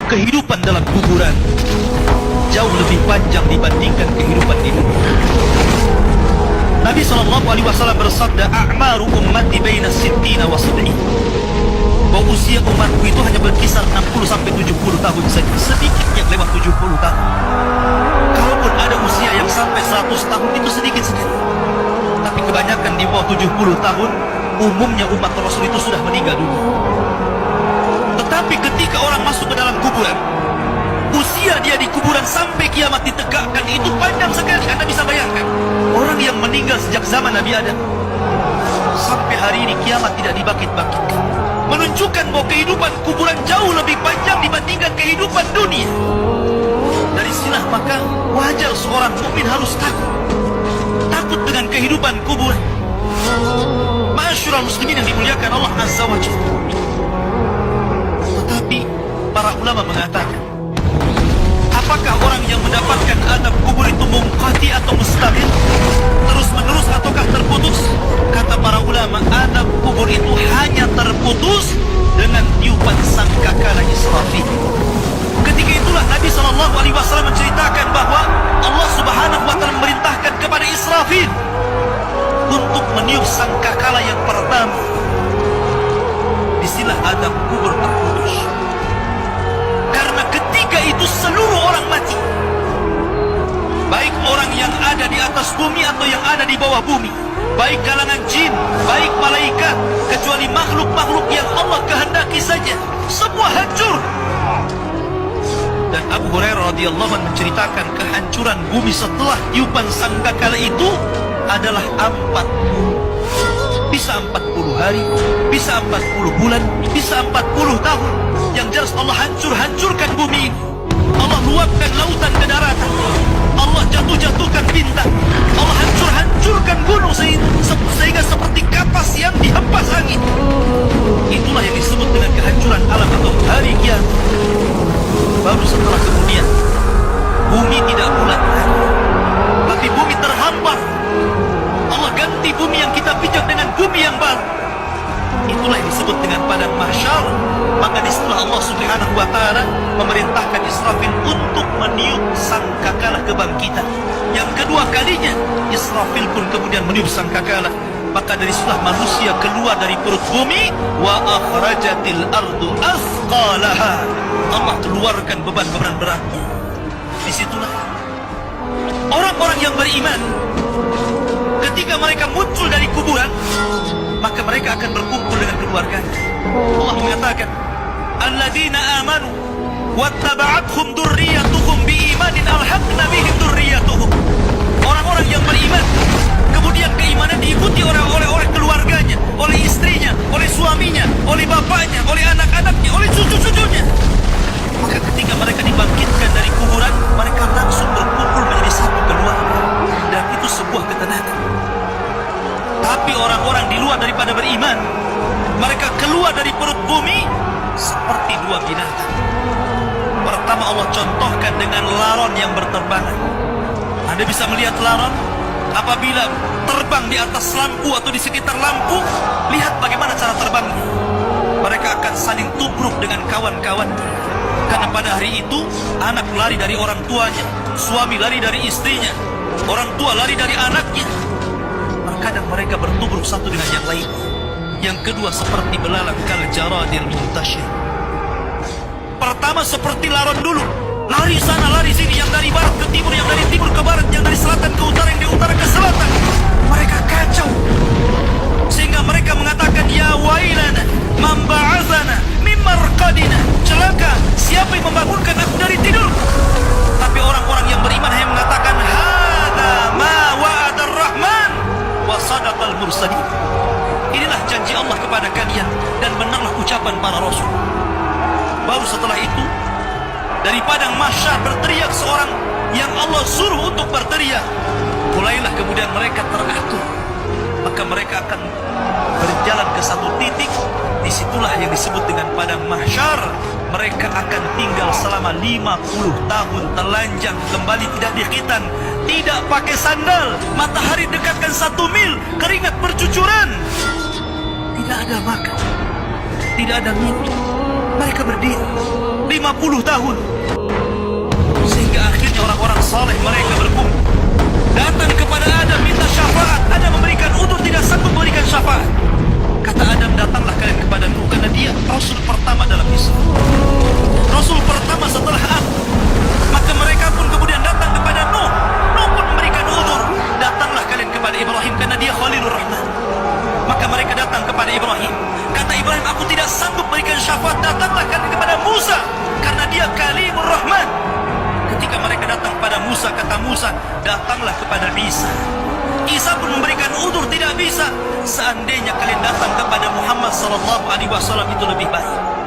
kehidupan dalam kuburan jauh lebih panjang dibandingkan kehidupan di dunia. Nabi SAW bersabda, "A'maru ummati baina sittina wa sab'in." Bahwa usia umatku itu hanya berkisar 60 sampai 70 tahun saja. Sedikit yang lewat 70 tahun. Kalaupun ada usia yang sampai 100 tahun itu sedikit sekali. Tapi kebanyakan di bawah 70 tahun, umumnya umat Rasul itu sudah meninggal dunia. Tetapi ketika orang masuk ke dalam kuburan, usia dia di kuburan sampai kiamat ditegakkan itu panjang sekali. Anda bisa bayangkan, orang yang meninggal sejak zaman Nabi Adam sampai hari ini kiamat tidak dibangkit-bangkitkan, menunjukkan bahwa kehidupan kuburan jauh lebih panjang dibandingkan kehidupan dunia. Dari sinilah maka wajar seorang mukmin harus takut dengan kehidupan kuburan. Ma'asyiral muslimin yang dimuliakan Allah Azza wa Jalla. Tetapi para ulama mengatakan, apakah orang yang mendapatkan adab kubur itu munqati atau mustamir, terus menerus ataukah terputus? Kata para ulama, adab kubur itu hanya terputus dengan tiupan sangkakala Israfil. Ketika itulah Nabi SAW menceritakan bahwa Allah Subhanahu wa Ta'ala memerintahkan kepada Israfil untuk meniup sangkakala yang pertama. Disinilah adab kubur terputus. Karena ketika itu seluruh orang mati, baik orang yang ada di atas bumi atau yang ada di bawah bumi, baik kalangan jin, baik malaikat, kecuali makhluk-makhluk yang Allah kehendaki saja, semua hancur. Dan Abu Hurairah radhiyallahu anhu menceritakan kehancuran bumi setelah tiupan sangkakala itu adalah 40. Bisa 40 hari, bisa 40 bulan, bisa 40 tahun. Yang jelas Allah hancurkan bumi ini. Allah luapkan lautan ke daratan. Allah jatuhkan bintang. Allah hancurkan gunung sehingga seperti kapas yang dihempas angin. Itulah yang disebut dengan kehancuran alam atau hari kiamat. Baru setelah kemudian bumi tidak bulat lagi, tapi bumi terhampar. Allah ganti bumi yang kita pijak dengan bumi yang baru. Itulah yang disebut dengan padang mahsyar. Maka disitulah Allah Subhanahu wa Ta'ala memerintahkan Israfil untuk meniup sangkakala kebangkitan. Yang kedua kalinya Israfil pun kemudian meniup sangkakala. Maka dari situlah manusia keluar dari perut bumi. Wa akhrajatil ardu athqalaha. Allah keluarkan beban-beban beratnya. Disitulah orang-orang yang beriman, ketika mereka muncul dari kuburan, maka mereka akan berkumpul dengan keluarganya. Allah mengatakan, alladzina amanu wattaba'athum dzurriyyatuhum biimanin alhaqna bihim dzurriyyatuhum. Orang-orang yang beriman, kemudian keimanan diikuti oleh keluarganya, oleh istrinya, oleh suaminya, oleh bapaknya, oleh anak-anaknya, oleh cucu-cucunya. Maka ketika mereka dibangkitkan dari kuburan, mereka langsung berkumpul menjadi satu keluarga. Dan itu sebuah ketenangan. Tapi orang-orang di luar daripada beriman, mereka keluar dari perut bumi seperti dua binatang. Pertama Allah contohkan dengan laron yang berterbangan. Anda bisa melihat laron apabila terbang di atas lampu atau di sekitar lampu. Lihat bagaimana cara terbangnya. Mereka akan saling tubruk dengan kawan-kawannya. Karena pada hari itu anak lari dari orang tuanya, suami lari dari istrinya, orang tua lari dari anaknya. Terkadang mereka bertubruk satu dengan yang lain. Yang kedua seperti belalang kal jaradil muntashir. Pertama seperti laron dulu, lari sana lari sini, yang dari barat ke timur, yang dari timur ke barat, yang dari selatan ke utara, yang dari utara ke selatan. Mereka kacau sehingga mereka mengatakan, ya wailana man ba'atsana min marqadina. Celaka, siapa yang membangunkan aku dari tidur? Tapi orang-orang yang beriman hanya mengatakan, hadza ma wa'adar rahman wa sadaqal mursalin. Inilah janji Allah kepada kalian dan benarlah ucapan para rasul. Baru setelah itu dari padang mahsyar berteriak seorang yang Allah suruh untuk berteriak. Mulailah kemudian mereka teratur. Maka mereka akan berjalan ke satu titik. Disitulah yang disebut dengan padang mahsyar. Mereka akan tinggal selama 50 tahun telanjang, kembali tidak dikhitan, tidak pakai sandal, matahari dekatkan 1 mil, keringat bercucuran, tidak ada makan, tidak ada minum. Mereka berdiri 50 tahun. Sehingga akhirnya orang-orang saleh mereka berkumpul, datang kepada Adam minta syafaat. Adam memberikan udzur, tidak sanggup memberikan syafaat. Kata Adam, datanglah kalian kepada Nuh, karena dia Rasul pertama dalam Islam, Rasul pertama setelah aku. Maka mereka pun kemudian datang kepada Nuh. Nuh pun memberikan udzur, datanglah kalian kepada Ibrahim, karena dia Khalilur Rahman. Maka mereka datang kepada Ibrahim. Kata Ibrahim, aku tidak sanggup memberikan syafaat, datanglah kalian kepada Musa, karena dia Kalimur Rahman. Ketika mereka datang kepada Musa, kata Musa, datanglah kepada Isa. Isa pun memberikan udzur, tidak bisa. Seandainya kalian datang kepada Muhammad sallallahu alaihi wasallam itu lebih baik.